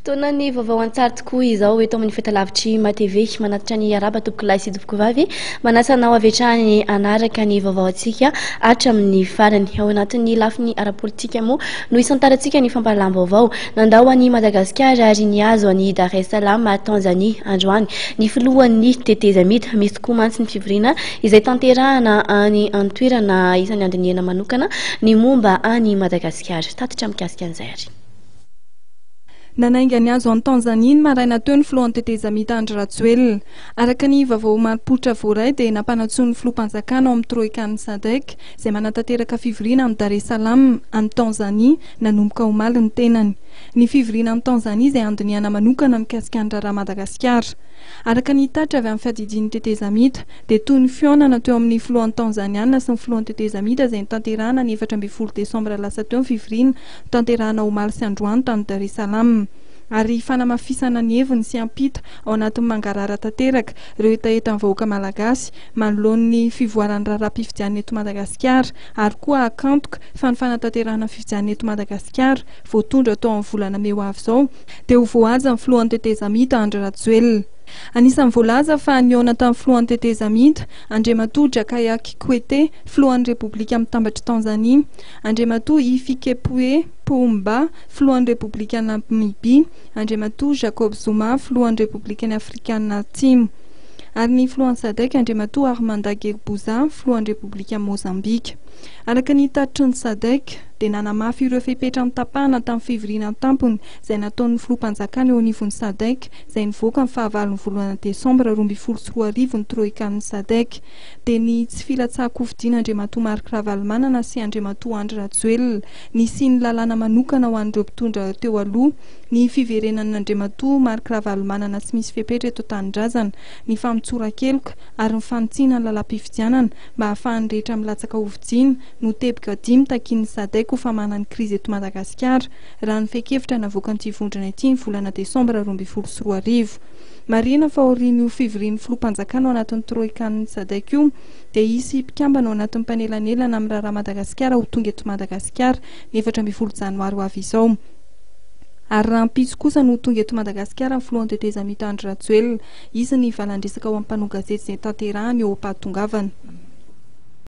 Fotoanany vaovao an-tsara tokoa izao eto amin'ny fahitalavitry MATV manatitra ny araba topoko lahy sy topoko vavy manasanao avy hatrany anaraka ny vaovao antsika hatramin'ny farany ao anatin'ny lafiny ara-politika moa no isantarantsika ny fampahalaam-vaovao nandao an'i Madagasikara ary niazo an'i Dar es Salaam Tanzania androany ny filohan'ny tetezamita misy koa mantsy ny fivoriana izay tanterahana any antoerana isan'ny andiniana manokana ny momba any Madagasikara tatitra mikasika an'izay ary Nanainga ny azo en Tanzanie maraina teo ny filohan'ny tetezamita Andry Rajoelina araka ny vaovao mari-poitra voaray dia nampanatsony ny filoham-panjakana ao amin'ny troikan'ny SADC izay manatanteraka fivoriana amin'ny Dar es Salaam any Tanzania nanomboka omaly ny tenany. Ny fivoriana amin'ny Tanzania izay andiniana manokana mikasika ny raharaha Madagasikara. Araka ny tatra avy amin'ny fiadidian'ny tetezamita dia toy ny fionana teo amin'ny filohan'ny Tanzaniana sy ny filohan'ny tetezamita izay nitanterahana ny 14 Desambra lasa teo ny fivoriana tanterahana omaly sy androany tany Dar es Salaam. Ary fanamafisana ny heviny sy ampita ao anatin'ny mangarara tanteraka ireo etaetan'ny vahoaka malagasy manoloan'ny fivoaran'ny raharaha-pifidianana eto Madagasikara ary koa akantoka fa ny fanatanterahana fifidianana eto Madagasikara voatondra tao amin'ny volana May ho avy izao dia ho voahaja ny filohan'ny tetezamita Andry Rajoelina. Anisan'ny voalaza fa niona tamin'ny filohan'ny tetezamita Andriamatoa Jakaya Kikwete filohan'ny Repoblika mitambatry Tanzania, Andriamatoa Hifikepunye Pohamba filohan'ny Repoblika Namibia, Andriamatoa Jacob Zuma filohan'ny Repoblika Afrikana Atsimo ary ny filohan'ny SADC Andriamatoa Armanda Gerbouza filohan'ny Repoblika Mozambika. Araka ny tatitry ny SADC dia nanamafy ireo fepetra mitapahana tamin'ny fivoriana tampony izay nataon'ny filoham-panjakana eo anivon'ny SADC izay nivoaka ny fahavalon'ny volana Desambra 2024 ny troikan'ny SADC dia ny tsy filatsahako fidiana Andriamatoa Marc Ravalomanana sy Andriamatoa Andry Rajoelina ny siny lalàna manokana ho an'ireo mpitondra teo aloha ny fiverenan'ny Andriamatoa Marc Ravalomanana tsy misy fepetra eto an-tanindrazana ny famitsoran-keloka ary ny fanotsiana ny lalam-pifidianana mba hahafahan'ny rehetra milatsaka hovidiana no teboka dimy takian'ny SADC ho famanan'ny krizy eto Madagasikara raha ny fekevitra navoakan'ity vondrona ity ny volana Desambra 2024. Marina fa aorian'io fivorian'ny filoham-panjakana ao anatin'ny troikan'ny SADC io dia hisy mpikambana ao anatin'ny mpanelanelana amin'ny raharaha Madagasikara ho tonga eto Madagasikara ny 14 Janoary ho avy izao. Ary raha mpitso kosa no tonga eto Madagasikara ny filohan'ny tetezamita Andry Rajoelina izy ny valandresaka ao amin'ny mpanao gazety izay tanterahany eo am-pahatongavana.